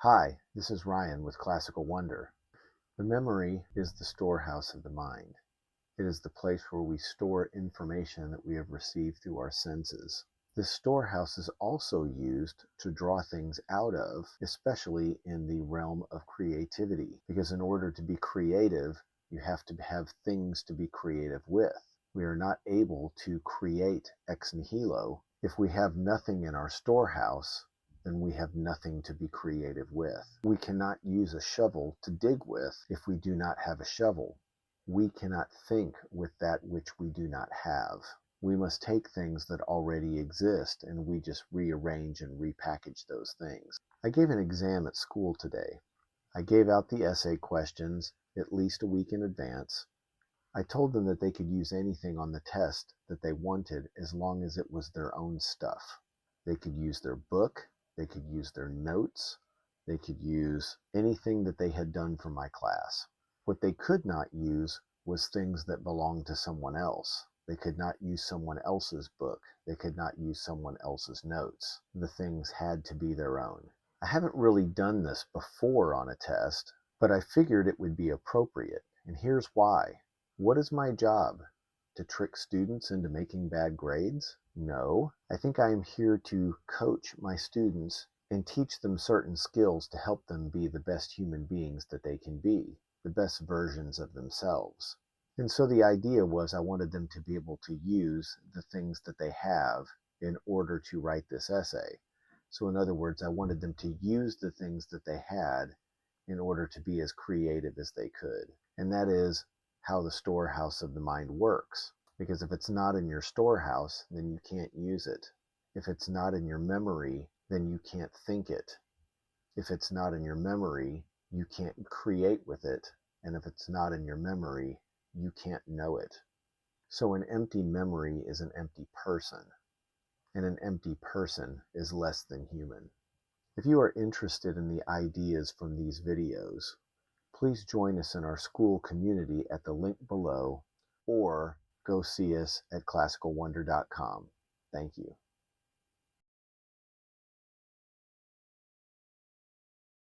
Hi, this is Ryan with Classical Wonder. The memory is the storehouse of the mind. It is the place where we store information that we have received through our senses. This storehouse is also used to draw things out of, especially in the realm of creativity, because in order to be creative, you have to have things to be creative with. We are not able to create ex nihilo. If we have nothing in our storehouse, then we have nothing to be creative with. We cannot use a shovel to dig with if we do not have a shovel. We cannot think with that which we do not have. We must take things that already exist and we just rearrange and repackage those things. I gave an exam at school today. I gave out the essay questions at least a week in advance. I told them that they could use anything on the test that they wanted as long as it was their own stuff. They could use their book, they could use their notes, they could use anything that they had done for my class. What they could not use was things that belonged to someone else. They could not use someone else's book. They could not use someone else's notes. The things had to be their own. I haven't really done this before on a test, but I figured it would be appropriate, and here's why. What is my job? To trick students into making bad grades? No. I think I am here to coach my students and teach them certain skills to help them be the best human beings that they can be, the best versions of themselves. And so the idea was I wanted them to be able to use the things that they have in order to write this essay. So in other words, I wanted them to use the things that they had in order to be as creative as they could. And that is how the storehouse of the mind works. Because if it's not in your storehouse, then you can't use it. If it's not in your memory, then you can't think it. If it's not in your memory, you can't create with it. And if it's not in your memory, you can't know it. So an empty memory is an empty person, and an empty person is less than human. If you are interested in the ideas from these videos, please join us in our school community at the link below, or go see us at classicalwonder.com. Thank you.